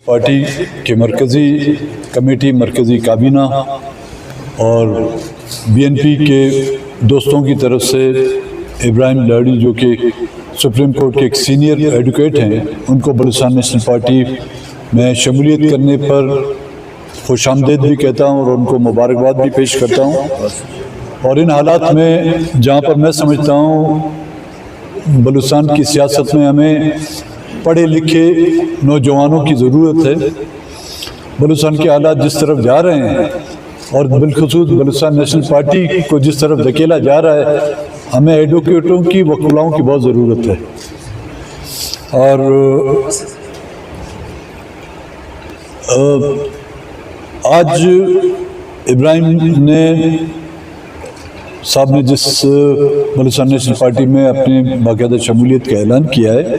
Party کے مرکزی committee, مرکزی کابینہ اور بی این پی کے دوستوں کی طرف سے ابراہیم لاڑی جو کہ سپریم کورٹ کے ایک سینئر ایڈوکیٹ ہیں، ان کو بلوچستان نیشنل پارٹی میں شمولیت کرنے پر خوش آمدید بھی کہتا ہوں اور ان کو مبارکباد بھی پیش کرتا ہوں۔ اور ان حالات میں جہاں پر میں سمجھتا ہوں بلوچستان کی سیاست میں ہمیں پڑھے لکھے نوجوانوں کی ضرورت ہے، بلوچستان کے حالات جس طرف جا رہے ہیں اور بالخصوص بلوچستان نیشنل پارٹی کو جس طرف دھکیلا جا رہا ہے، ہمیں ایڈوکیٹوں کی، وکلاؤں کی بہت ضرورت ہے۔ اور آج ابراہیم صاحب نے جس بلوچستان نیشنل پارٹی میں اپنی باقاعدہ شمولیت کا اعلان کیا ہے،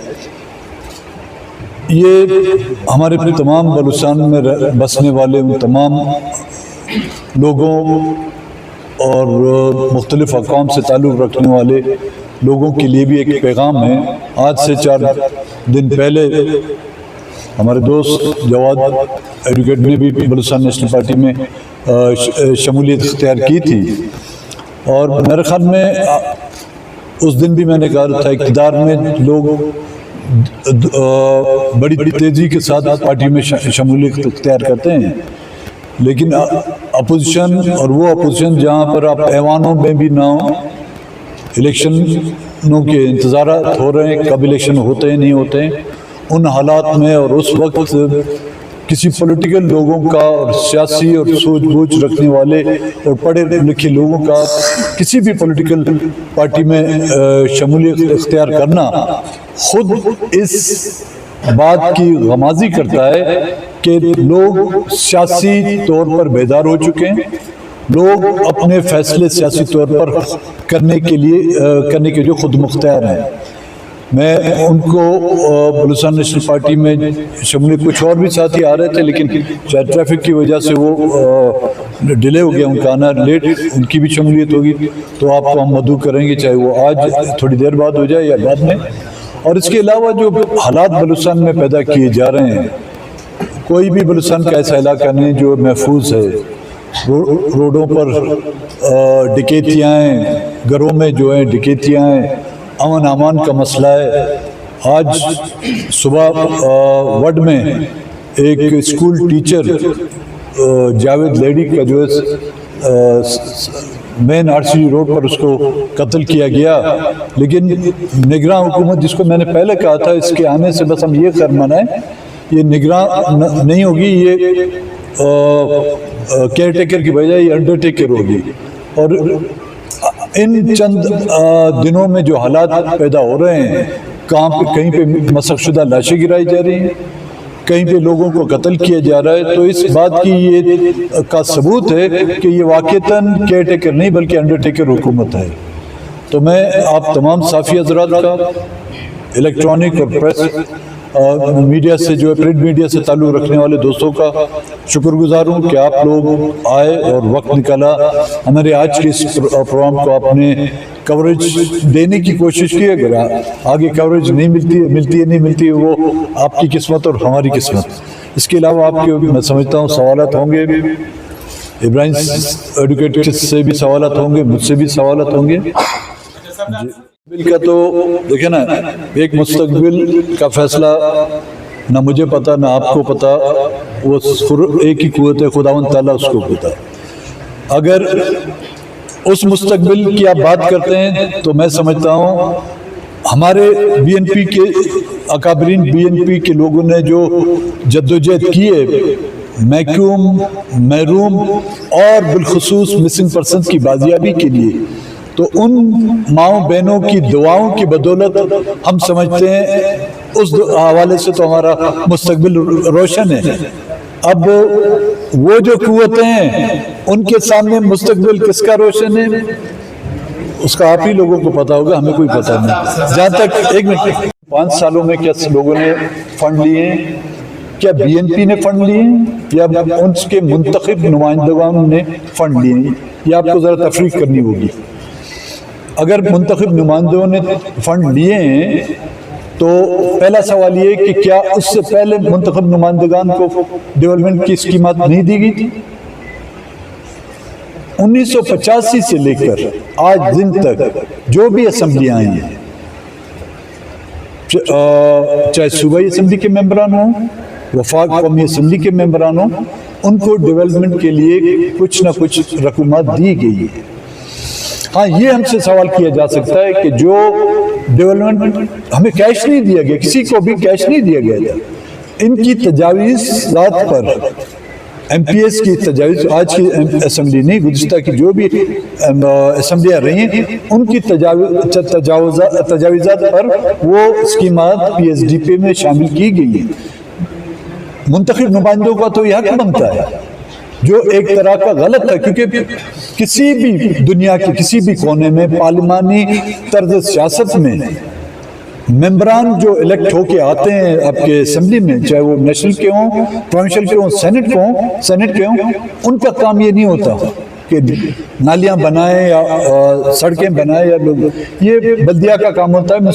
یہ ہمارے تمام بلوچستان میں بسنے والے تمام لوگوں اور مختلف اقوام سے تعلق رکھنے والے لوگوں کے لیے بھی ایک پیغام ہے۔ آج سے 4 دن پہلے ہمارے دوست جواد ایڈوکیٹ نے بھی بلوچستان نیشنل پارٹی میں شمولیت اختیار کی تھی، اور میرے خیال میں اس دن بھی میں نے کہا تھا اقتدار میں لوگ بڑی تیزی کے ساتھ پارٹی میں شمولیت اختیار کرتے ہیں، لیکن اپوزیشن، اور وہ اپوزیشن جہاں پر آپ ایوانوں میں بھی نہ ہوں، الیکشنوں کے انتظارات ہو رہے ہیں، کب الیکشن ہوتے ہیں نہیں ہوتے ہیں، ان حالات میں اور اس وقت کسی پولیٹیکل لوگوں کا اور سیاسی اور سوچ بوجھ رکھنے والے اور پڑھے لکھے لوگوں کا کسی بھی پولیٹیکل پارٹی میں شمولیت اختیار کرنا خود اس بات کی غمازی کرتا ہے کہ لوگ سیاسی طور پر بیدار ہو چکے ہیں، لوگ اپنے فیصلے سیاسی طور پر کرنے کے جو خود مختار ہیں۔ میں ان کو بلوچستان نیشنل پارٹی میں شمولیت، کچھ اور بھی ساتھی آ رہے تھے لیکن شاید ٹریفک کی وجہ سے وہ ڈیلے ہو گیا، ان کا آنا لیٹ، ان کی بھی شمولیت ہوگی تو آپ کو ہم مدعو کریں گے، چاہے وہ آج تھوڑی دیر بعد ہو جائے یا بعد میں۔ اور اس کے علاوہ جو حالات بلوچستان میں پیدا کیے جا رہے ہیں، کوئی بھی بلوچستان کا ایسا علاقہ نہیں جو محفوظ ہے، روڈوں پر ڈکیتیاں ہیں، گھروں میں جو ہیں ڈکیتیاں ہیں، امن امان کا مسئلہ ہے۔ آج صبح وڈ میں ایک اسکول ٹیچر جاوید لیڈی کا جو ہے مین آر سی روڈ پر اس کو قتل کیا گیا، لیکن نگراں حکومت، جس کو میں نے پہلے کہا تھا اس کے آنے سے بس ہم یہ کر منائیں، یہ نگراں نہیں ہوگی، یہ کیئر ٹیکر کی بجائے یہ انڈر ٹیکر ہوگی۔ اور ان چند دنوں میں جو حالات پیدا ہو رہے ہیں، کہیں پہ مسخ شدہ لاشیں گرائی جا رہی ہیں، کہیں پہ لوگوں کو قتل کیا جا رہا ہے، تو اس بات کی یہ کا ثبوت ہے کہ یہ واقعتاً کیئر ٹیکر نہیں بلکہ انڈر ٹیکر حکومت ہے۔ تو میں آپ تمام صحافی حضرات کا، الیکٹرانک اور پریس میڈیا سے جو ہے پرنٹ میڈیا سے تعلق رکھنے والے دوستوں کا شکر گزار ہوں کہ آپ لوگ آئے اور وقت نکالا، ہمارے آج کے اس پروگرام کو آپ نے کوریج دینے کی کوشش کی۔ اگر آگے کوریج نہیں ملتی ہے وہ آپ کی قسمت اور ہماری قسمت۔ اس کے علاوہ آپ کے میں سمجھتا ہوں سوالات ہوں گے، ابراہیم ایڈوکیٹ سے بھی سوالات ہوں گے، مجھ سے بھی سوالات ہوں گے۔ بل کا تو دیکھیں نا، ایک مستقبل کا فیصلہ نہ مجھے پتا نہ آپ کو پتا، وہ ایک ہی قوت ہے، خداوند تعالیٰ اس کو پتا۔ اگر اس مستقبل کی آپ بات کرتے ہیں تو میں سمجھتا ہوں ہمارے بی این پی کے اکابرین، بی این پی کے لوگوں نے جو جدوجہد کی ہے محروم اور بالخصوص مسنگ پرسنز کی بازیابی کے لیے، تو ان ماؤں بہنوں کی دعاؤں کی بدولت ہم سمجھتے ہیں اس حوالے سے تو ہمارا مستقبل روشن ہے۔ اب وہ جو قوتیں ہیں ان کے سامنے مستقبل کس کا روشن ہے اس کا آپ ہی لوگوں کو پتا ہوگا، ہمیں کوئی پتا نہیں۔ جہاں تک 1 منٹ، 5 سالوں میں کیا لوگوں نے فنڈ لیے ہیں؟ کیا بی این پی نے فنڈ لیے ہیں یا ان کے منتخب نمائندگان نے فنڈ لیے ہیں؟ یہ آپ کو ذرا تفریق کرنی ہوگی۔ اگر منتخب نمائندوں نے فنڈ لیے ہیں تو پہلا سوال یہ کہ کیا اس سے پہلے منتخب نمائندگان کو ڈیولپمنٹ کی اسکیمات نہیں دی گئی تھی؟ 1985 سے لے کر آج دن تک جو بھی اسمبلیاں آئی ہیں، چاہے صوبائی اسمبلی کے ممبران ہوں، وفاق قومی اسمبلی کے ممبران ہوں، ان کو ڈیولپمنٹ کے لیے کچھ نہ کچھ رقومات دی گئی ہے۔ ہاں، یہ ہم سے سوال کیا جا سکتا ہے کہ جو ڈیولپمنٹ ہمیں کیش نہیں دیا گیا، کسی کو بھی کیش نہیں دیا گیا تھا، ان کی تجاویزات پر ایم پی ایس کی تجاویز، آج کی اسمبلی نہیں، گزشتہ کی جو بھی اسمبلیاں رہی ہیں، ان کی تجاویزات پر وہ اسکیمات پی ایس ڈی پی میں شامل کی گئی ہیں۔ منتخب نمائندوں کا تو یہ حق بنتا ہے، جو ایک طرح کا غلط ہے، کیونکہ کسی بھی دنیا کے کسی بھی کونے میں پارلیمانی طرز سیاست میں ممبران جو الیکٹ ہو کے آتے ہیں آپ کے اسمبلی میں، چاہے وہ نیشنل کے ہوں، پروونشل کے ہوں، سینٹ کے ہوں، ان کا کام یہ نہیں ہوتا کہ نالیاں بنائیں یا سڑکیں بنائیں یا لوگ، یہ بلدیہ کا کام ہوتا ہے۔